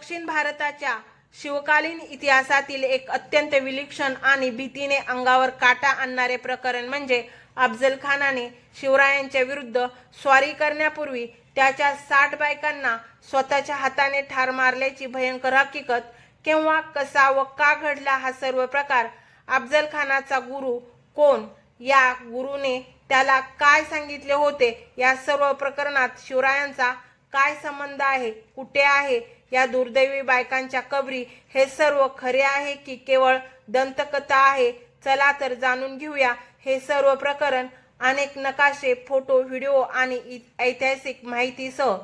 दक्षिण भारताच्या शिवकालीन इतिहासातील एक अत्यंत विलक्षण आणि भीतीने अंगावर काटा आणणारे प्रकरण म्हणजे अफजल खानाने शिवरायांच्या विरुद्ध स्वारी करण्यापूर्वी त्याच्या 60 बायकांना स्वतःच्या हाताने ठार मारल्याची भयंकर हकीकत. केव्हा, कसा व का घडला हा सर्व प्रकार? अफजल खानाचा गुरु कोण? या गुरुने त्याला काय सांगितले होते? या सर्व प्रकरणात शिवरायांचा काय संबंध आहे? कुठे आहे या दुर्दैवी बायकांच्या कबरी? हे सर्व खरे आहे की केवळ दंतकथा आहे? चला तर जाणून घेऊया हे सर्व प्रकरण अनेक नकाशे, फोटो, व्हिडिओ आणि ऐतिहासिक माहितीसह.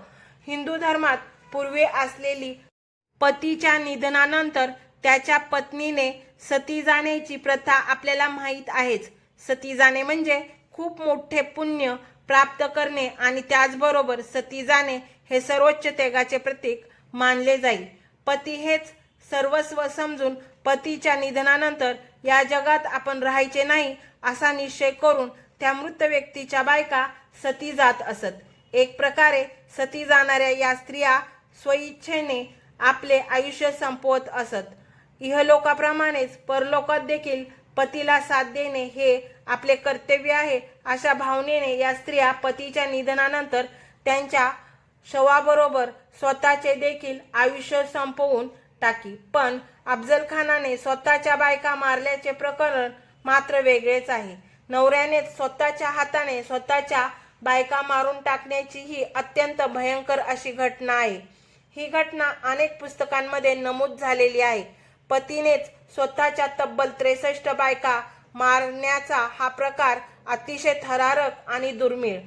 हिंदू धर्मात पूर्वी असलेली पतीच्या निधनानंतर त्याच्या पत्नीने सती जाण्याची प्रथा आपल्याला माहीत आहेच. सती जाणे म्हणजे खूप मोठे पुण्य प्राप्त करणे आणि त्याचबरोबर सती जाणे हे सर्वोच्च त्यागाचे प्रतीक मानले जाईल. पती हेच सर्वस्व समजून पतीच्या निधनानंतर या जगात आपण राहायचे नाही असा निश्चय करून त्या मृत व्यक्तीच्या बायका सती जात असत. एक प्रकारे सती जाणाऱ्या या स्त्रिया स्वइच्छेने आपले आयुष्य संपवत असत. इहलोकाप्रमाणेच परलोकात देखील पतीला साथ देणे हे आपले कर्तव्य आहे अशा भावनेने या स्त्रिया पतीच्या निधनानंतर त्यांच्या शवाबरोबर स्वतःचे देखील आयुष्य संपवून टाकी. पण अफजल खानाने स्वतःच्या बायका मारल्याचे प्रकरण मात्र वेगळेच आहे. नवऱ्यानेच स्वतःच्या हाताने स्वतःच्या बायका मारून टाकण्याची ही अत्यंत भयंकर अशी घटना आहे. ही घटना अनेक पुस्तकांमध्ये नमूद झालेली आहे. पतीनेच स्वतःच्या तब्बल 63 बायका मारण्याचा हा प्रकार अतिशय थरारक आणि दुर्मिळ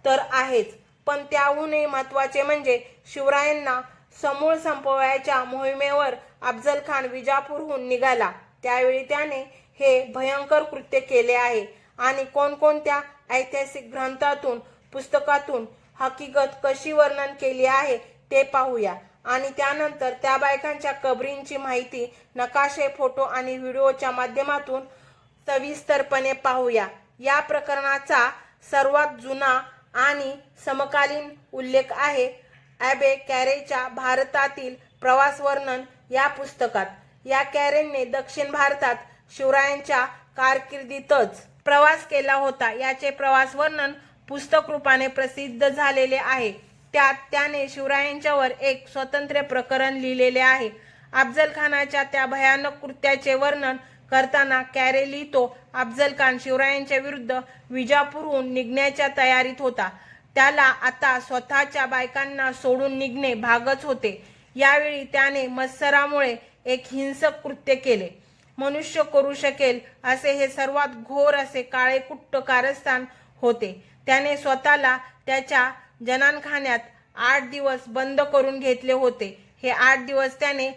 तर आहेच, पण त्याहूनही महत्त्वाचे म्हणजे शिवरायांना समूळ संपवायच्या मोहिमेवर अफजल खान विजापूरहून निघाला त्यावेळी त्याने हे भयंकर कृत्य केले आहे. आणि कोणकोणत्या ऐतिहासिक ग्रंथातून, पुस्तकातून हकीकत कशी वर्णन केली आहे ते पाहूया आणि त्यानंतर त्या बायकांच्या कबरींची माहिती नकाशे, फोटो आणि व्हिडिओच्या माध्यमातून सविस्तरपणे पाहूया. या प्रकरणाचा सर्वात जुना आणि समकालीन उल्लेख आहे ॲबे कॅरेच्या भारतातील प्रवास वर्णन या पुस्तकात. या कॅरेने दक्षिण भारतात शिवरायांच्या कारकिर्दीतच प्रवास केला होता. याचे प्रवास वर्णन पुस्तक रूपाने प्रसिद्ध झालेले आहे. त्यात त्याने शिवरायांच्यावर एक स्वतंत्र प्रकरण लिहिलेले आहे. अफजल खानाच्या त्या भयानक कृत्याचे वर्णन करताना कॅरे लिहितो, अफजल खान शिवरायांच्या विरुद्ध विजापूरहून निघण्याच्या तयारीत होता. त्याला आता स्वतःच्या बायकांना सोडून निघणे भागच होते. यावेळी त्याने मत्सरामुळे एक हिंसक कृत्य केले. मनुष्य करू शकेल असे हे सर्वात घोर असे काळेकुट्ट कारस्थान होते. त्याने स्वतःला त्याच्या जनानखान्यात 8 दिवस बंद करून घेतले होते. हे 8 दिवस त्याने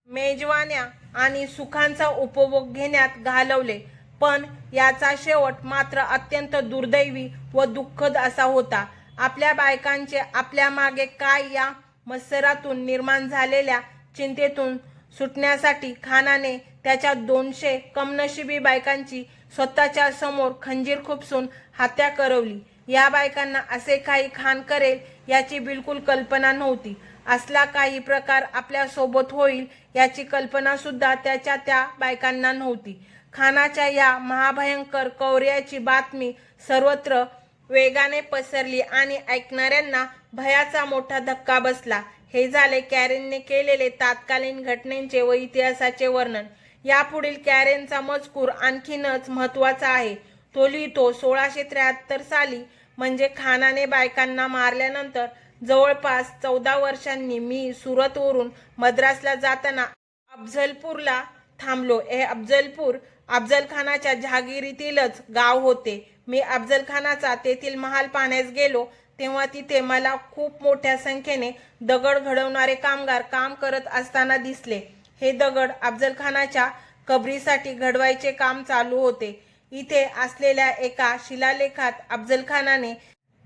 मेजवान्या आणि सुखांचा उपभोग घेण्यात घालवले. पण याचा शेवट मात्र अत्यंत दुर्दैवी व दुःखद असा होता. आपल्या बायकांचे आपल्या मागे काय या मत्सरातून निर्माण झालेल्या चिंतेतून सुटण्यासाठी खानाने त्याच्या 200 कमनशिबी बायकांची स्वतःच्या समोर खंजीर खुपसून हत्या करवली. या बायकांना असे काही खान करेल याची बिलकुल कल्पना नव्हती. असला काही प्रकार आपल्या सोबत होईल याची कल्पना सुद्धा त्याच्या त्या बायकांना नव्हती. खानाच्या या महाभयंकर क्रौर्याची बातमी सर्वत्र वेगाने पसरली आणि ऐकणाऱ्यांना भयाचा मोठा धक्का बसला. हे झाले कॅरेनने केलेले तत्कालीन घटनेचे व इतिहासाचे वर्णन. यापुढील कॅरेनचा मजकूर आणखीनच महत्त्वाचा आहे. तो लिहितो, 1673 साली म्हणजे खानाने बायकांना मारल्यानंतर जवळपास 14 वर्षांनी मी सुरतवरून मद्रासला जाताना अफझलपूरला थांबलो. हे अफझलपूर अफजल खानाच्या जहागिरीतीलच गाव होते. मी अफजल खानाचा तेथील महाल पाहण्यास गेलो तेव्हा तिथे मला खूप मोठ्या संख्येने दगड घडवणारे कामगार काम करत असताना दिसले. हे दगड अफजल खानाच्या कबरीसाठी घडवायचे काम चालू होते. इथे असलेल्या एका शिलालेखात अफजल खानाने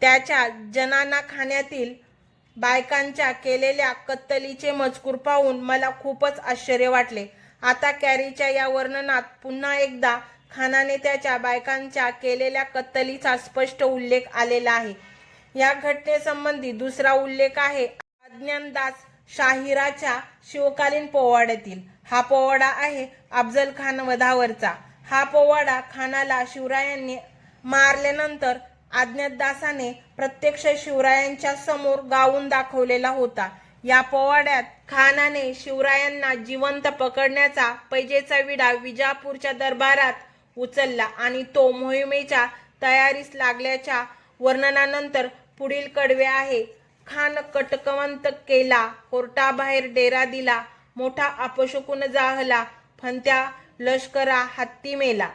त्याच्या जनानाखान्यातील बायकांच्या केलेल्या कत्तलीचे मजकूर पाहून मला खूपच आश्चर्य वाटले. आता कॅरीच्या या वर्णनात पुन्हा एकदा खानाने त्याच्या बायकांच्या केलेल्या कत्तलीचा स्पष्ट उल्लेख आलेला आहे. या घटनेसंबंधी दुसरा उल्लेख आहे अज्ञानदास शाहिराच्या शिवकालीन पोवाड्यातील. हा पोवाडा आहे अफजल खान वधावरचा. हा पोवाडा खानाला शिवरायांनी मारल्यानंतर अज्ञातदासाने प्रत्यक्ष शिवरायांच्या समोर गाऊन दाखवलेला होता. या पोवाड्यात खानाने शिवरायांना जिवंत पकडण्याचा पैजेचा विडा विजापूरच्या दरबारात उचलला आणि तो मोहिमेच्या तयारीस लागल्याच्या वर्णनानंतर पुढील कडवे आहे. खान कटकवंत केला, कोर्टाबाहेर डेरा दिला, मोठा अपशकुन जाहला, फंत्या लष्करा हत्ती मेला.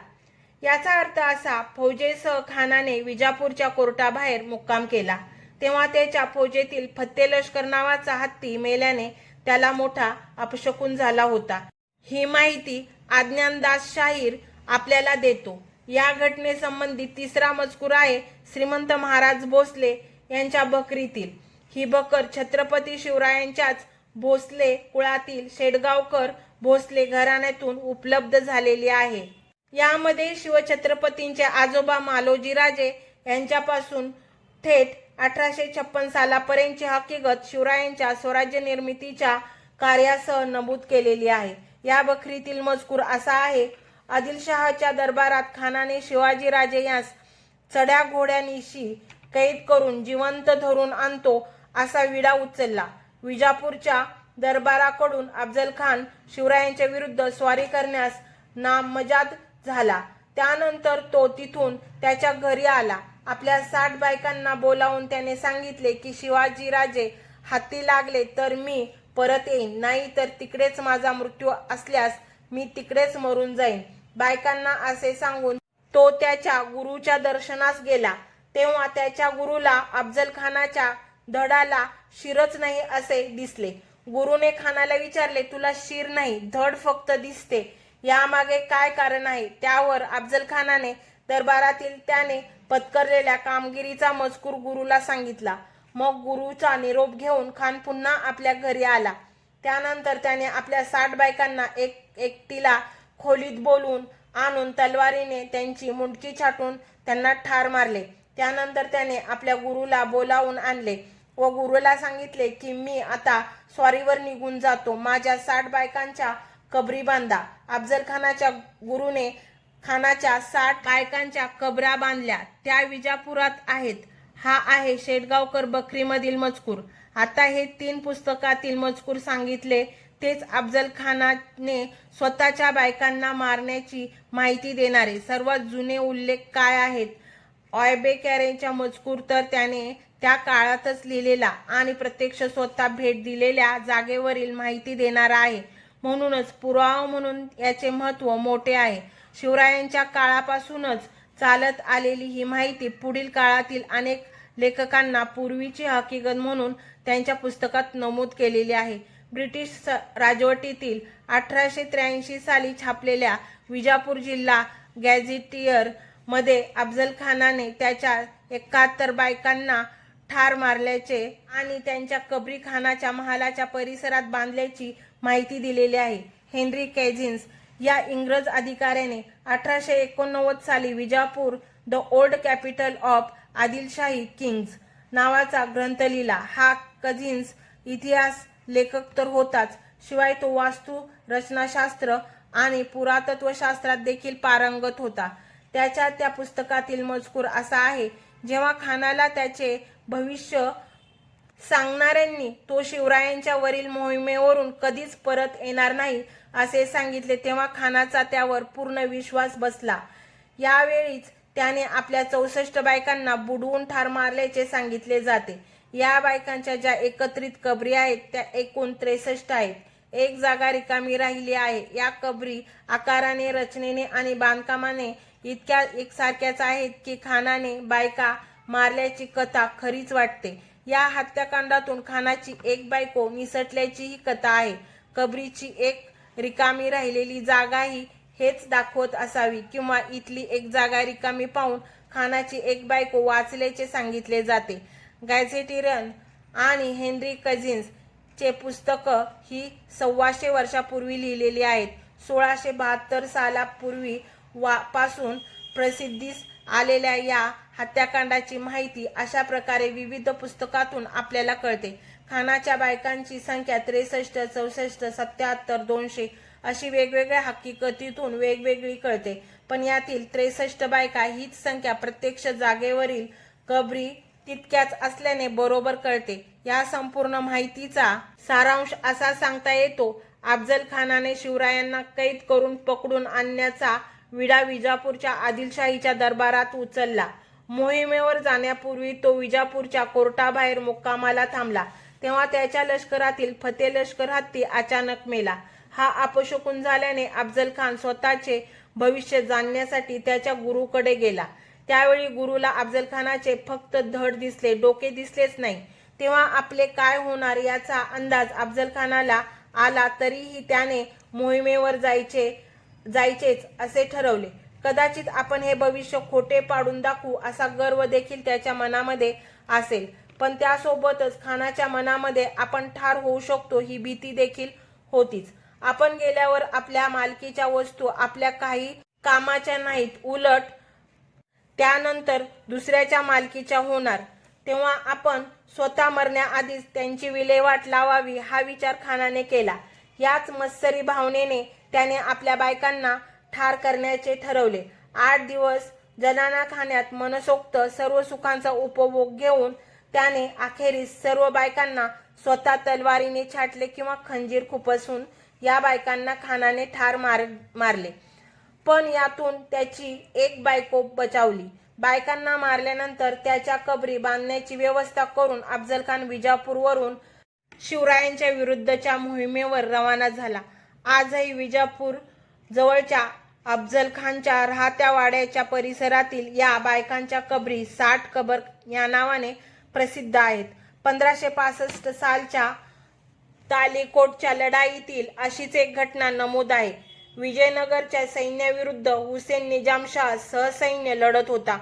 याचा अर्थ असा, फौजेसह खानाने विजापूरच्या कोर्टाबाहेर मुक्काम केला तेव्हा त्याच्या फौजेतील फत्ते लष्कर नावाचा हत्ती मेल्याने त्याला मोठा अपशकुन झाला होता. ही माहिती अज्ञानदास शाहीर आपल्याला देतो. या घटनेसंबंधी तिसरा मजकूर आहे श्रीमंत महाराज भोसले यांच्या बकरीतील. ही बकर छत्रपती शिवरायांच्याच भोसले कुळातील शेडगावकर भोसले घराण्यातून उपलब्ध झालेली आहे. यामध्ये शिवछत्रपतींचे आजोबा मालोजीराजे यांच्यापासून थेट 1856 सालापर्यंतची हकीकत शिवरायांच्या स्वराज्य निर्मितीच्या कार्यासह नमूद केलेली आहे. या बकरीतील मजकूर असा आहे. आदिलशहाच्या दरबारात खानाने शिवाजीराजे यांस चढ्या घोड्यानिशी कैद करून जिवंत धरून आणतो असा विडा उचलला. विजापूरच्या दरबाराकडून अफजल खान शिवरायांच्या विरुद्ध स्वारी करण्यास नामजाद झाला. त्यानंतर तो तिथून त्याच्या घरी आला. आपल्या 60 बायकांना बोलावून त्याने सांगितले की शिवाजीराजे हाती लागले तर मी परत येईन, नाही तर तिकडेच माझा मृत्यू असल्यास मी तिकडेच मरून जाईन. बायकांना असे सांगून तो त्याच्या गुरुच्या दर्शनास गेला. तेव्हा त्याच्या गुरुला अफजल खानाच्या धडाला शिरच नाही असे दिसले. गुरुने खानाला विचारले, तुला शिर नाही, धड फक्त दिसते, यामागे काय कारण आहे? त्यावर अफजल खानाने दरबारातील त्याने पत्करलेल्या कामगिरीचा मजकूर गुरुला सांगितला. मग गुरुचा निरोप घेऊन खान पुन्हा आपल्या घरी आला. त्यानंतर त्याने आपल्या 60 बायकांना एकटीला खोलीत बोलून आणून तलवारीने त्यांची मुंडकी छाटून त्यांना ठार मारले. त्यानंतर त्याने आपल्या गुरुला बोलावून आणले व गुरुला सांगितले की मी आता स्वारीवर निघून जातो, माझ्या 60 बायकांच्या कबरी बांधा. अफजल खानाच्या गुरुने खानाच्या 60 बायकांच्या कबरा बांधल्या. त्या विजापुरात आहेत. हा आहे शेडगावकर बकरीमधील मजकूर. आता हे 3 पुस्तकातील मजकूर सांगितले तेच अफजल खानाने स्वतःच्या बायकांना मारण्याची माहिती देणारे सर्वात जुने उल्लेख काय आहेत? ऑयबेकॅरेंचा मजकूर तर त्याने त्या काळातच लिहिलेला आणि प्रत्यक्ष स्वतः भेट दिलेल्या जागेवरील माहिती देणारा आहे. म्हणूनच पुरावा म्हणून याचे महत्त्व मोठे आहे. शिवरायांच्या काळापासूनच चालत आलेली ही माहिती पुढील काळातील अनेक लेखकांना पूर्वीची हकीकत म्हणून त्यांच्या पुस्तकात नमूद केलेली आहे. ब्रिटिश राजवटीतील 1883 साली छापलेल्या विजापूर जिल्हा गॅझेटियर मध्ये अफजल खानाने त्याच्या 71 बायकांना ठार मारल्याचे आणि त्यांच्या कबरी खानाच्या महालाच्या परिसरात बांधल्याची माहिती दिलेली आहे. हेनरी कॅझिन्स या इंग्रज अधिकाऱ्याने 1889 साली Bijapur the old capital of Adilshahi kings नावाचा ग्रंथ लिहिला. हा कझिन्स इतिहास लेखक तर होताच, शिवाय तो वास्तू रचनाशास्त्र आणि पुरातत्वशास्त्रात देखील पारंगत होता. त्याच्या त्या पुस्तकातील मजकूर असा आहे. जेव्हा खानाला त्याचे भविष्य सांगणाऱ्यांनी तो शिवरायांच्या वरील मोहिमेवरून कधीच परत येणार नाही असे सांगितले तेव्हा खानाचा त्यावर पूर्ण विश्वास बसला. यावेळीच त्याने आपल्या 64 बायकांना बुडवून ठार मारल्याचे सांगितले जाते. या बायकांच्या ज्या एकत्रित कबरी आहेत त्या एकूण 63 आहेत. एक जागा रिकामी राहिली आहे. या कबरी आकाराने, रचनेने आणि बांधकामाने इतक्या एकसारख्याच आहेत की खानाने बायका मारल्याची कथा खरीच वाटते. या हत्याकांडातून खानाची एक बायको निसटल्याची ही कथा आहे. कबरीची एक रिकामी राहिलेली जागाही हेच दाखवत असावी किंवा इथली एक जागा रिकामी पाहून खानाची एक बायको वाचल्याचे सांगितले जाते. गॅझेटियन आणि हेनरी कझिन्स चे पुस्तक ही 125 वर्षापूर्वी लिहिलेली आहेत. 1672 सालापूर्वी पासून प्रसिद्धीस आलेल्या या हत्याकांडाची माहिती अशा प्रकारे विविध पुस्तकातून आपल्याला कळते. खानाच्या बायकांची संख्या 63, 64, 77, 200 अशी वेगवेगळ्या हकीकतीतून वेगवेगळी कळते. पण यातील 63 बायका हीच संख्या प्रत्यक्ष जागेवरील कबरी तितक्याच असल्याने बरोबर कळते. या संपूर्ण माहितीचा सारांश असा सांगता येतो, अफजल खानाने शिवरायांना कैद करून पकडून आणण्याचा विडा विजापूरच्या आदिलशाहीच्या दरबारात उचलला. मोहिमेवर जाण्यापूर्वी तो विजापूरच्या कोर्टाबाहेर मुक्कामाला थांबला. तेव्हा त्याच्या लष्करातील फते लष्कर हत्ती अचानक मेला. हा अपशकुन झाल्याने अफजल खान स्वतःचे भविष्य जाणण्यासाठी त्याच्या गुरुकडे गेला. त्यावेळी गुरुला अफजल खानाचे फक्त धड दिसले, डोके दिसलेच नाही. तेव्हा आपले काय होणार याचा अंदाज अफजल खानाला आला, तरीही त्याने मोहिमेवर जायचेच असे ठरवले. कदाचित आपण हे भविष्य खोटे पाडून दाखवू असा गर्व देखील त्याच्या मनामध्ये असेल, पण त्यासोबतच खानाच्या मनामध्ये आपण ठार होऊ शकतो ही भीती देखील होतीच. आपण गेल्यावर आपल्या मालकीच्या वस्तू आपल्या काही कामाच्या नाहीत, उलट त्यानंतर दुसऱ्याच्या मालकीच्या होणार. तेव्हा आपण स्वतः मरण्याआधीच त्यांची विल्हेवाट लावावी हा विचार खानाने केला. याच मत्सरी भावनेने त्याने आपल्या बायकांना ठार करण्याचे ठरवले. 8 दिवस जनानाखान्यात मनसोक्त सर्व सुखांचा उपभोग घेऊन त्याने अखेरीस सर्व बायकांना स्वतः तलवारीने छाटले किंवा खंजीर खुपसून या बायकांना खानाने ठार मारले. पण यातून त्याची एक बायको बचावली. बायकांना मारल्यानंतर त्याच्या कबरी बांधण्याची व्यवस्था करून अफजल खान विजापूरवरून शिवरायांच्या विरुद्धच्या मोहिमेवर रवाना झाला. आजही विजापूर जवळच्या अफजल खानच्या राहत्या वाड्याच्या परिसरातील या बायकांच्या कबरी 60 कबर या नावाने प्रसिद्ध आहेत. 1565 सालच्या तालिकोटच्या लढाईतील अशीच एक घटना नमूद आहे. विजयनगरच्या सैन्याविरुद्ध हुसेन निजामशाह सहसैन्य लढत होता.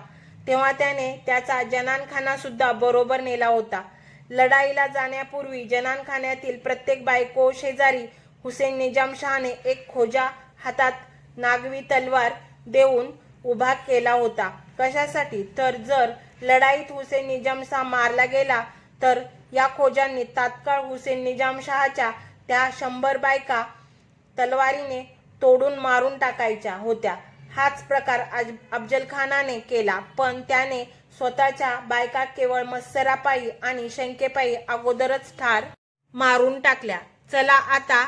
तेव्हा त्याने त्याचा जनानखाना सुद्धा बरोबर नेला होता. लढाईला जाण्यापूर्वी जनानखान्यातील प्रत्येक बायको शेजारी हुसेन निजामशहाने एक खोजा हातात नागवी तलवार देऊन उभा केला होता. कशासाठी? तर जर लढाईत हुसेन निजामशाह मारला गेला तर या खोजांनी तात्काळ हुसेन निजामशहाच्या त्या 100 बायका तलवारीने तोडून मारून टाकायच्या होत्या. हाच प्रकार अफजल खानाने केला, पण त्याने स्वतःच्या बायका केवळ मत्सरापायी आणि शंकेपायी अगोदरच ठार मारून टाकल्या. चला आता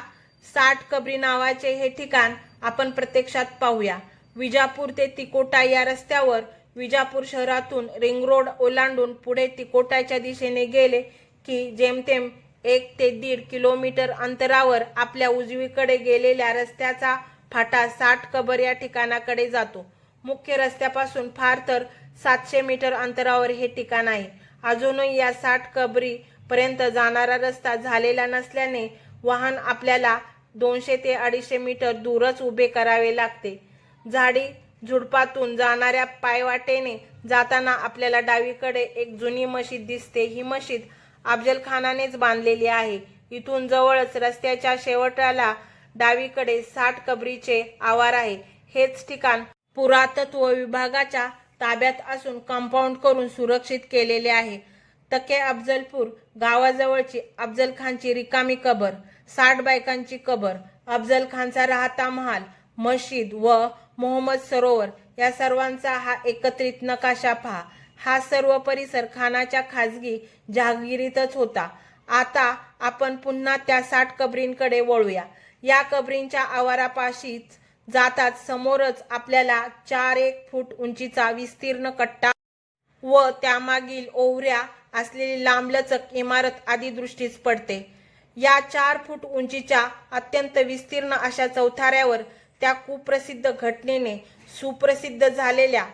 60 कबरी नावाचे हे ठिकाण आपण प्रत्यक्षात पाहूया. विजापूर ते तिकोटा या रस्त्यावर विजापूर शहरातून रिंग रोड ओलांडून पुढे तिकोटाच्या दिशेने गेले की जेमतेम 1 ते 1.5 किलोमीटर अंतरावर आपल्या उजवीकडे गेलेल्या रस्त्याचा फाटा 60 कबर या ठिकाणाकडे जातो. मुख्य रस्त्यापासून फार तर 700 मीटर अंतरावर हे ठिकाण आहे. अजूनही या 60 कबरी पर्यंत जाणारा रस्ता झालेला नसल्याने वाहन आपल्याला 200 ते 250 मीटर दूरच उभे करावे लागते. झाडी झुडपातून जाणाऱ्या पायवाटेने जाताना आपल्याला डावीकडे एक जुनी मशीद दिसते. ही मशीद अफजल खानानेच बांधलेली आहे. इथून जवळच रस्त्याच्या शेवटाला डावीकडे 60 कबरीचे आवार आहे. हेच ठिकाण पुरातत्व विभागाच्या ताब्यात असून कंपाऊंड करून सुरक्षित केलेले आहे. तके अफजलपूर गावाजवळची अफजल खानची रिकामी कबर, 60 बायकांची कबर, अफजल खानचा राहता महाल, मशीद व मोहम्मद सरोवर या सर्वांचा हा एकत्रित नकाशा पहा. हा सर्व परिसर खानाच्या खाजगी जहागिरीतच होता. आता आपण पुन्हा त्या 60 कबरींकडे वळूया. या कबरींच्या आवारापाशीच जाताच समोरच आपल्याला 4-1 फूट उंचीचा विस्तीर्ण कट्टा व त्यामागील ओवऱ्या असलेली लांबलचक इमारत आदी दृष्टीस पडते. या 4 फूट उंचीच्या अत्यंत विस्तीर्ण अशा चौथाऱ्यावर त्या कुप्रसिद्ध घटनेने सुप्रसिद्ध झालेल्या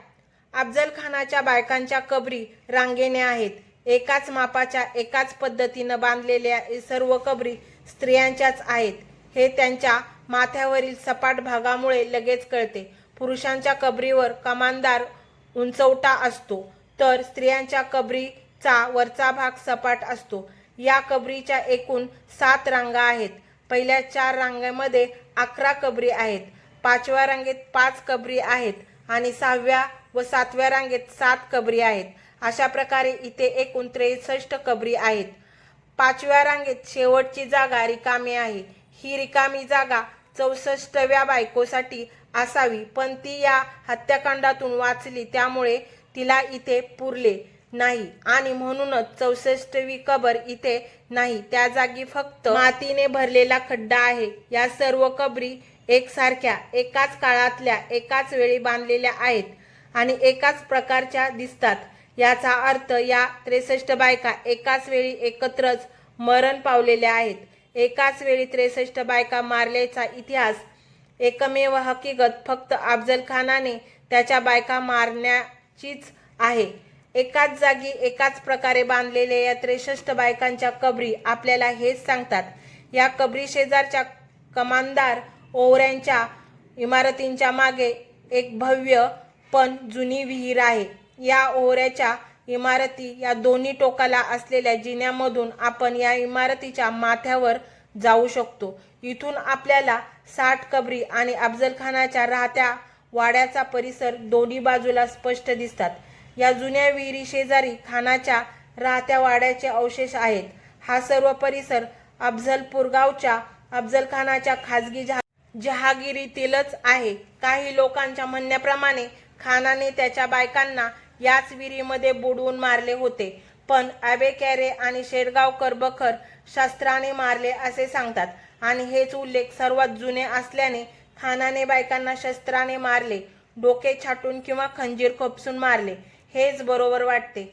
अफजल खानाच्या बायकांच्या कबरी रांगेने आहेत. एकाच मापाच्या एकाच पद्धतीनं बांधलेल्या सर्व कबरी स्त्रियांच्याच आहेत हे त्यांच्या माथ्यावरील सपाट भागामुळे लगेच कळते. पुरुषांच्या कबरीवर कमानदार उंचवटा असतो तर स्त्रियांच्या कबरीचा वरचा भाग सपाट असतो. या कबरीच्या एकूण 7 रांगा आहेत. पहिल्या 4 रांगांमध्ये 11 कबरी आहेत. 5व्या रांगेत 5 कबरी आहेत आणि 6व्या व 7व्या रांगेत 7 कबरी आहेत. अशा प्रकारे इथे एकूण 63 कबरी आहेत. 5व्या रांगेत शेवटची जागा रिकामी आहे. ही रिकामी जागा 64व्या बायकोसाठी असावी, पण ती या हत्याकांडातून वाचली, त्यामुळे तिला इथे पुरले नाही आणि म्हणूनच 64वी कबर इथे नाही. त्या जागी फक्त मातीने भरलेला खड्डा आहे. या सर्व कबरी एकसारख्या, एकाच काळातल्या, एकाच वेळी बांधलेल्या आहेत आणि एकाच प्रकारच्या दिसतात. याचा अर्थ या 63 बायका एकाच वेळी एकत्रच मरण पावलेल्या आहेत. एकाच वेळी 63 बायका मारल्याचा इतिहास एकमेव हकीकत फक्त अफजल खानाने त्याच्या बायका मारण्याचीच आहे. एकाच जागी एकाच प्रकारे बांधलेल्या या 63 बायकांच्या कबरी आपल्याला हेच सांगतात. या कबरी शेजारच्या कमानदार ओवऱ्यांच्या इमारतींच्या मागे एक भव्य पण जुनी विहीर आहे. या ओवऱ्याच्या इमारती या दोन्ही टोकाला असलेल्या जिन्यामधून आपण या इमारतीच्या माथ्यावर जाऊ शकतो. इथून आपल्याला 60 कबरी आणि अफजल खानाच्या राहत्या वाड्याचा परिसर दोन्ही बाजूला स्पष्ट दिसतात. या जुन्या विहिरी शेजारी खानाच्या राहत्या वाड्याचे अवशेष आहेत. हा सर्व परिसर अफजलपूर गावच्या अफजल खानाच्या खाजगी जहागिरीतीलच आहे. काही लोकांच्या म्हणण्याप्रमाणे खानाने त्याच्या बायकांना याच विहिरीमध्ये बुडवून मारले होते, पण आबेकॅरे आणि शेडगावकर बखर शस्त्राने मारले असे सांगतात आणि हेच उल्लेख सर्वात जुने असल्याने खानाने बायकांना शस्त्राने मारले, डोके छाटून किंवा खंजीर खोपसून मारले हेच बरोबर वाटते.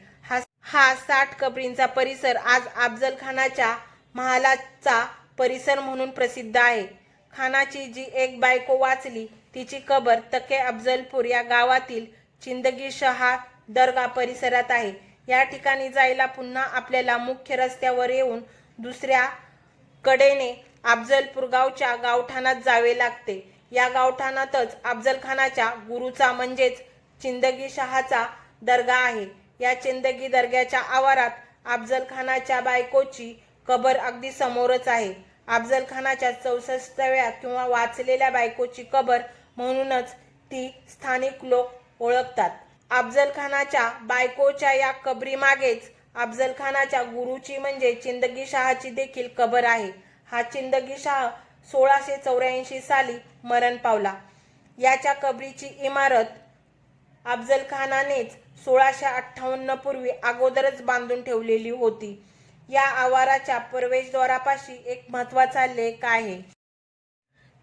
हा 60 कबरींचा परिसर आज अफजल खानाच्या महालाचा परिसर म्हणून प्रसिद्ध आहे. खानाची जी एक बायको वाचली तिची कबर तके अफजलपूर या गावातील चिंदगी शहा दर्गा परिसरात आहे. या ठिकाणी जायला पुन्हा आपल्याला मुख्य रस्त्यावर येऊन दुसऱ्या कडेने अफजलपूर गावच्या गावठाणात जावे लागते. या गावठाणातच अफजल खानाच्या गुरुचा म्हणजेच चिंदगी शहाचा दर्गा आहे. या चिंदगी दर्ग्याच्या आवारात अफजल खानाच्या बायकोची कबर अगदी समोरच आहे. अफजल खानाच्या 64व्या किंवा वाचलेल्या बायकोची कबर म्हणूनच ती स्थानिक लोक ओळखतात. अफजल खानाच्या बायकोच्या या कबरीमागेच अफजल खानाच्या गुरुची म्हणजे चिंदगी शहाची देखील कबर आहे. हा चिंदगी शाह 1684 साली मरण पावला. याच्या कबरीची इमारत अफजल खानानेच 1658 पूर्वी अगोदरच बांधून ठेवलेली होती. या आवाराच्या प्रवेशद्वारापाशी एक महत्त्वाचा लेख आहे.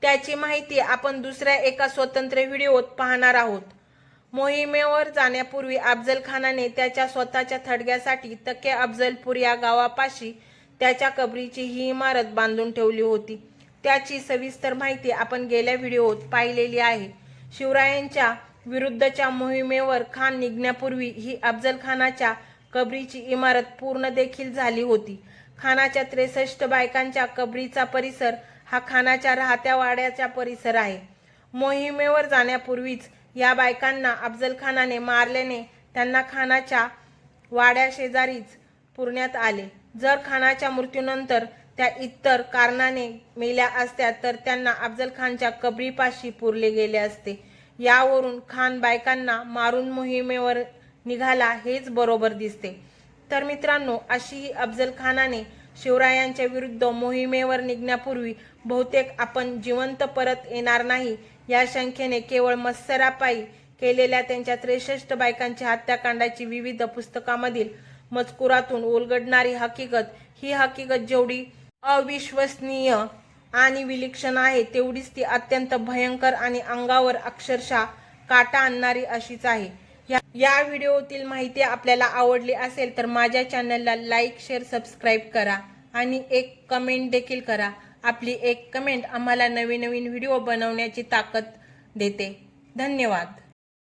त्याची माहिती आपण दुसऱ्या एका स्वतंत्र व्हिडिओत पाहणार आहोत. मोहिमेवर जाण्यापूर्वी अफजल खानाने त्याच्या स्वतःच्या थडग्यासाठी तके अफजलपूर या गावापाशी त्याच्या कबरीची ही इमारत बांधून ठेवली होती. त्याची सविस्तर माहिती आपण गेल्या व्हिडिओत पाहिलेली आहे. शिवरायांच्या विरुद्धच्या मोहिमेवर खान निघण्यापूर्वी ही अफजल खानाच्या कबरीची इमारत पूर्ण देखील झाली होती. खानाच्या 63 बायकांच्या कबरीचा परिसर हा खानाच्या राहत्या वाड्याचा परिसर आहे. मोहिमेवर जाण्यापूर्वीच या बायकांना अफजल खानाने मारल्याने त्यांना खानाच्या वाड्याशेजारीच पुरण्यात आले. जर खानाच्या मृत्यूनंतर त्या इतर कारणाने मेल्या असत्या तर त्यांना अफजल खानच्या कबरीपाशी पुरले गेले असते. यावरून खान बायकांना मारून मोहिमेवर निघाला हेच बरोबर दिसते. तर मित्रांनो, अशी ही अफजल खानाने शिवरायांच्या विरुद्ध मोहिमेवर निघण्यापूर्वी बहुतेक आपण जिवंत परत येणार नाही या शंकेने केवळ मत्सरापायी केलेल्या त्यांच्या 63 बायकांच्या हत्याकांडाची विविध पुस्तकांमधील मजकुरातून उलगडणारी हकीकत, ही हकीकत जेवढी अविश्वसनीय आणि विलक्षण आहे तेवढीच ती अत्यंत भयंकर आणि अंगावर अक्षरशः काटा आणणारी अशीच आहे. या व्हिडिओतील माहिती आपल्याला आवडली असेल तर माझ्या चॅनलला लाईक, शेअर, सबस्क्राईब करा आणि एक कमेंट देखील करा. आपली एक कमेंट आम्हाला नवीन व्हिडिओ बनवण्याची ताकद देते. धन्यवाद.